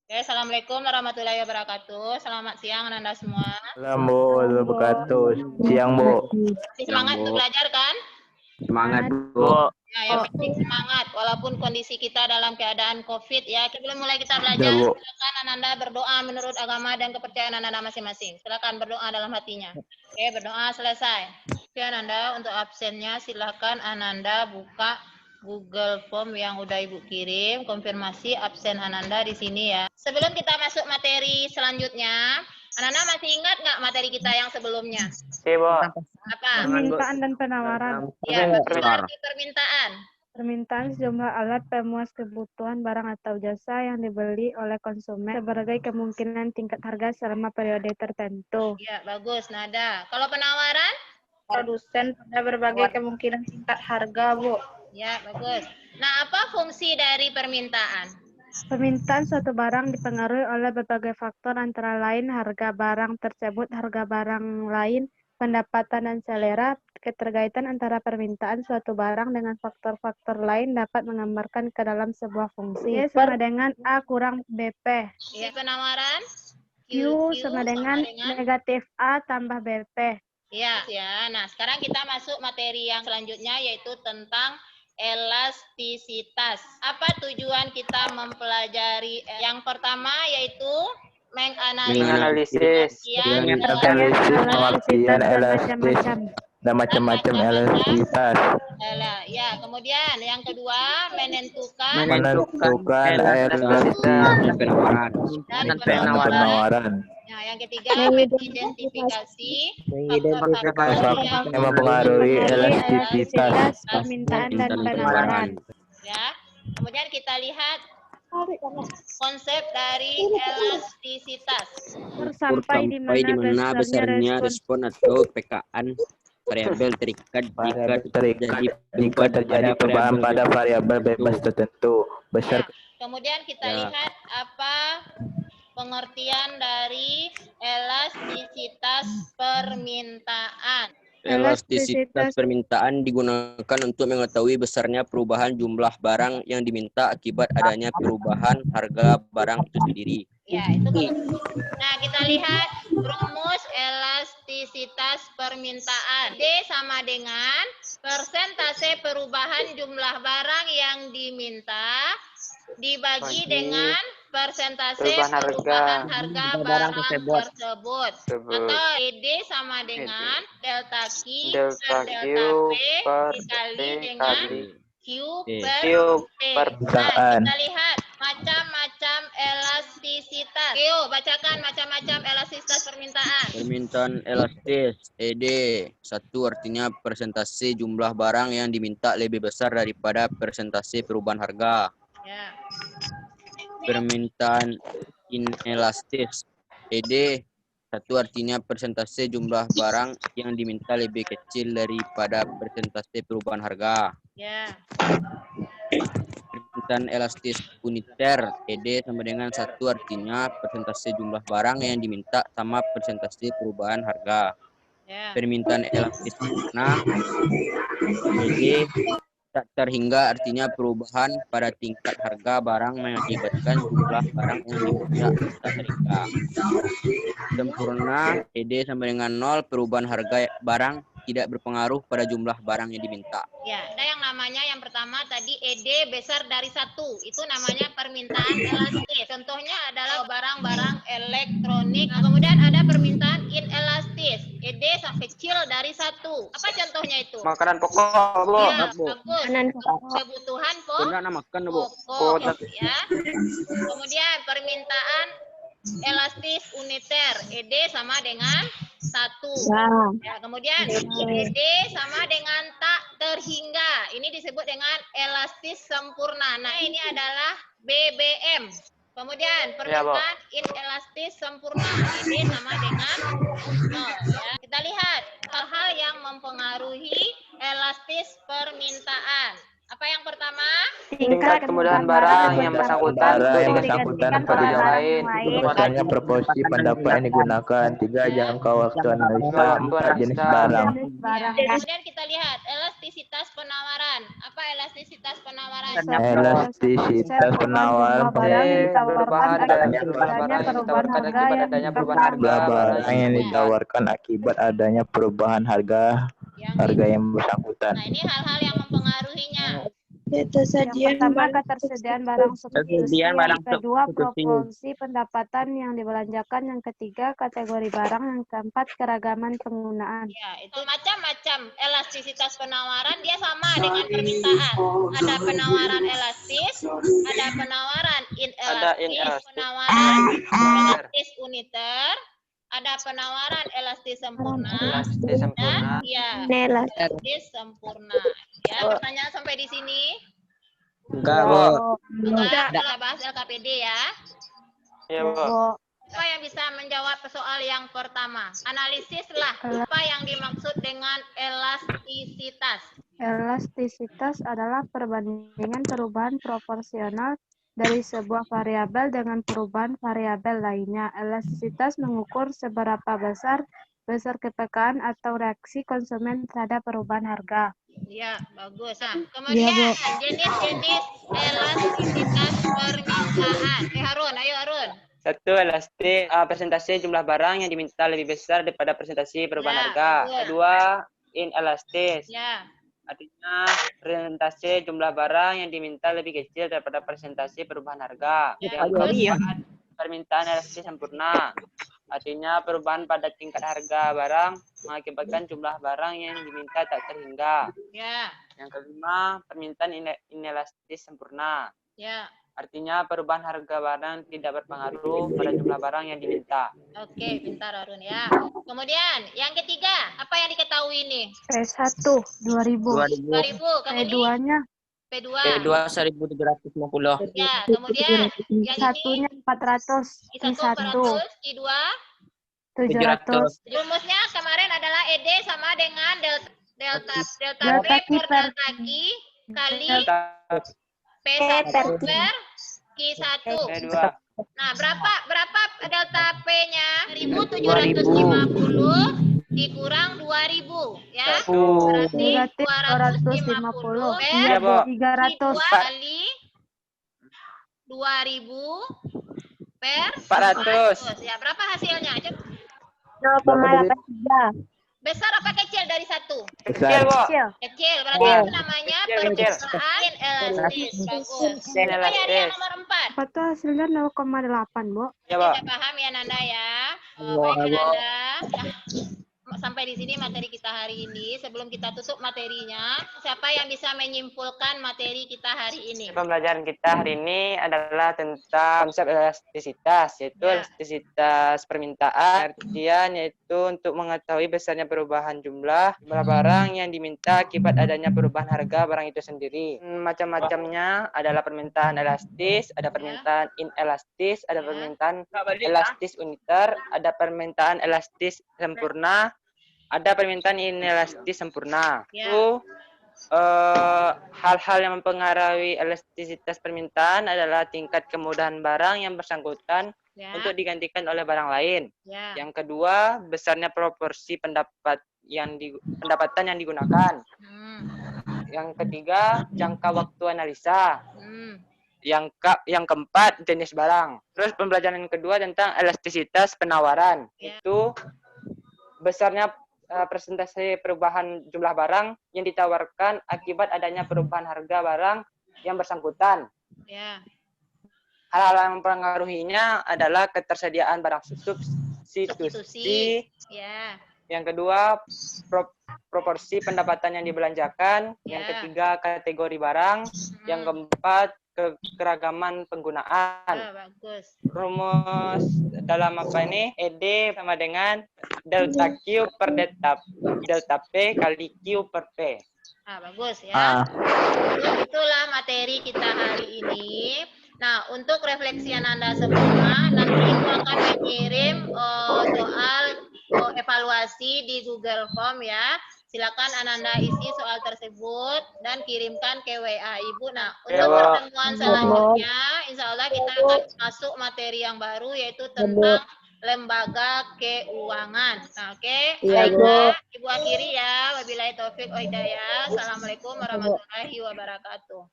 Oke, Assalamualaikum warahmatullahi wabarakatuh. Selamat siang Anda semua. Assalamualaikum wabarakatuh. Siang, Bu. Masih semangat untuk belajar kan? Semangat, Bu. Ya, yang penting semangat walaupun kondisi kita dalam keadaan COVID ya. Sebelum mulai kita Ya, belajar, Bu. silakan Ananda berdoa menurut agama dan kepercayaan Ananda masing-masing. Silakan berdoa dalam hatinya. Oke, berdoa selesai. Oke, Ananda untuk absennya silakan Ananda buka Google Form yang udah Ibu kirim, konfirmasi absen Ananda di sini ya. Sebelum kita masuk materi selanjutnya, Ananda masih ingat nggak materi kita yang sebelumnya? Iya, Bu. Apa? Permintaan dan penawaran. Ya, berarti permintaan. Permintaan sejumlah alat pemuas kebutuhan barang atau jasa yang dibeli oleh konsumen sebagai kemungkinan tingkat harga selama periode tertentu. Ya, bagus, Nada. Kalau penawaran? Produsen pada berbagai kemungkinan tingkat harga, Bu. Ya, bagus. Nah, apa fungsi dari permintaan? Permintaan suatu barang dipengaruhi oleh berbagai faktor antara lain harga barang tersebut, harga barang lain, pendapatan dan selera. Keterkaitan antara permintaan suatu barang dengan faktor-faktor lain dapat menggambarkan ke dalam sebuah fungsi. Y sama dengan A kurang BP. Ya, penawaran? Q sama dengan negatif A tambah BP. Ya, ya. Nah, sekarang kita masuk materi yang selanjutnya yaitu tentang elastisitas. Apa tujuan kita mempelajari? Yang pertama yaitu menganalisis pengertian elastis dan macam-macam elastisitas. Ya, kemudian yang kedua menentukan Elastisitas dan dan penawaran. Nah, yang ketiga mengidentifikasi faktor-faktor Yang mempengaruhi elastisitas. Permintaan dan penawaran. Ya. Kemudian kita lihat konsep dari elastisitas. Sampai di mana besarnya respon atau PKN variabel terikat Jika terjadi perubahan pada variabel bebas tertentu besar. Kemudian kita lihat apa pengertian dari elastisitas permintaan. Elastisitas permintaan digunakan untuk mengetahui besarnya perubahan jumlah barang yang diminta akibat adanya perubahan harga barang itu sendiri. Ya, itu. Nah, kita lihat rumus elastisitas permintaan. D sama dengan persentase perubahan jumlah barang yang diminta dibagi dengan persentase perubahan harga barang tersebut. Atau ED sama dengan delta Q per delta P dikali dengan Q per P. Nah, kita lihat macam-macam elastisitas. Yo, bacakan macam-macam elastisitas permintaan. Permintaan elastis, ED. Satu artinya persentase jumlah barang yang diminta lebih besar daripada persentase perubahan harga. Ya. Permintaan inelastis, ED. Satu artinya persentase jumlah barang yang diminta lebih kecil daripada persentase perubahan harga. Ya. Permintaan elastis uniter, ED sama dengan satu artinya persentase jumlah barang yang diminta sama persentase perubahan harga. Ya. Permintaan elastis mana, ED tak terhingga artinya perubahan pada tingkat harga barang mengakibatkan jumlah barang yang diminta tak terhingga. Sempurna, ED sama dengan 0, perubahan harga barang tidak berpengaruh pada jumlah barang yang diminta. Ya, ada yang namanya yang pertama tadi ED besar dari 1. Itu namanya permintaan elastis. Contohnya adalah barang-barang elektronik. Nah, kemudian ada permintaan inelastis. ED kecil dari 1. Apa contohnya itu? Makanan pokok, Bu. Ya, bagus. Kebutuhan pokok. Ya. Kemudian permintaan elastis uniter. ED sama dengan 1. Ya, kemudian ED sama dengan tak terhingga. Ini disebut dengan elastis sempurna. Nah, ini adalah BBM. Kemudian permintaan inelastis sempurna. ED sama dengan 0. Ya. Kita lihat hal-hal yang mempengaruhi elastis permintaan. Apa yang pertama? tingkat kemudahan barang yang bersangkutan barang yang untuk bersangkutan digantikan pada oleh yang barang lain. lain. Bahwasanya proporsi pendapat yang digunakan. 3. Jangka waktu analisa. 4. Jenis barang. Jenis barang. Kemudian kita lihat elastisitas penawaran. Apa elastisitas penawaran? Elastisitas penawaran barang yang ditawarkan perubahan akibat adanya perubahan harga yang perubahan harga barang yang ditawarkan akibat adanya perubahan harga yang bersangkutan. Nah, ini hal-hal yang mempengaruhinya. Yang pertama, ketersediaan barang substitusi. Ketersediaan barang Yang kedua, substitusi. proporsi pendapatan yang dibelanjakan. Yang ketiga, kategori barang. Yang keempat, keragaman penggunaan. Ya, itu macam-macam elastisitas penawaran dia sama dengan permintaan. Ada penawaran elastis, ada penawaran inelastis, penawaran elastis uniter, ada penawaran elastis sempurna, dan elastis sempurna. Ya, pertanyaan sampai di sini? Enggak, Bu. Enggak, kita bahas LKPD ya. Iya, Bu. Siapa yang bisa menjawab soal yang pertama? Analisislah apa yang dimaksud dengan elastisitas. Elastisitas adalah perbandingan perubahan proporsional dari sebuah variabel dengan perubahan variabel lainnya. Elastisitas mengukur seberapa besar kepekaan atau reaksi konsumen terhadap perubahan harga. Ya, bagus. Nah, kemudian jenis-jenis elastisitas permintaan. Harun, ayo Harun. 1. Elastis, presentasi jumlah barang yang diminta lebih besar daripada presentasi perubahan harga. Bagus. 2. Inelastis, Ya, artinya presentasi jumlah barang yang diminta lebih kecil daripada presentasi perubahan harga. Ya, Yang keempat, permintaan elastis sempurna, artinya perubahan pada tingkat harga barang mengakibatkan jumlah barang yang diminta tak terhingga. ya, Yang kelima, permintaan inelastis sempurna, ya. artinya perubahan harga barang tidak berpengaruh pada jumlah barang yang diminta. Oke, pintar Harun ya. Kemudian yang ketiga, apa yang diketahui ini? P1 2000. 2000. Kemudian P2-nya P2. P2 1750. Ya, kemudian yang ini satunya 400, I1 I1 400, I2 700. rumusnya kemarin adalah ED sama dengan delta Delta P Q per per delta Q kali Delta P1 per Q1. P2. Nah, berapa delta P-nya? 1750 dikurang 2000 ya. Berarti 250 per Iya, Bu. 300. kali 2000 per 400. Ya, berapa hasilnya? Coba. 0,83. Besar apa kecil dari 1? Kecil, Bu. Kecil. Kecil. Berarti itu namanya Kecil. permintaan elastis. Bagus. Kita nyari yang nomor 4. Apa tuh hasilnya 0,8, Bu? Ya, Bu. Kita paham ya Nanda ya. Baik Nanda. Sampai di sini materi kita hari ini. Sebelum kita tutup materinya, siapa yang bisa menyimpulkan materi kita hari ini? Pembelajaran kita hari ini adalah tentang konsep elastisitas, yaitu elastisitas permintaan. Artian yaitu untuk mengetahui besarnya perubahan jumlah barang yang diminta akibat adanya perubahan harga barang itu sendiri. Macam-macamnya adalah permintaan elastis, ada permintaan inelastis, ada permintaan elastis uniter, ada permintaan elastis sempurna, ada permintaan inelastis sempurna. Itu hal-hal yang mempengaruhi elastisitas permintaan adalah tingkat kemudahan barang yang bersangkutan untuk digantikan oleh barang lain. Yang kedua, besarnya proporsi pendapatan yang digunakan. Yang ketiga, jangka waktu analisa. Yang keempat, jenis barang. Terus pembelajaran yang kedua tentang elastisitas penawaran. Itu besarnya presentasi perubahan jumlah barang yang ditawarkan akibat adanya perubahan harga barang yang bersangkutan. Hal-hal yang mempengaruhinya adalah ketersediaan barang substitusi. Yang kedua, proporsi pendapatan yang dibelanjakan. Yang ketiga, kategori barang. Yang keempat, keragaman penggunaan. Bagus. Rumus dalam apa ini? ED sama dengan delta Q per delta P kali Q per P. Bagus ya. Itulah materi kita hari ini. Nah, untuk refleksian Anda semua, nanti Ibu akan mengirim soal evaluasi di Google Form ya. Silakan Ananda isi soal tersebut dan kirimkan ke WA Ibu. Nah, untuk Bu. pertemuan selanjutnya, insya Allah kita akan masuk materi yang baru yaitu tentang lembaga keuangan. Nah, oke. Baiklah, Ibu akhiri ya. Wabillahi taufik wa hidayah. Assalamualaikum warahmatullahi wabarakatuh.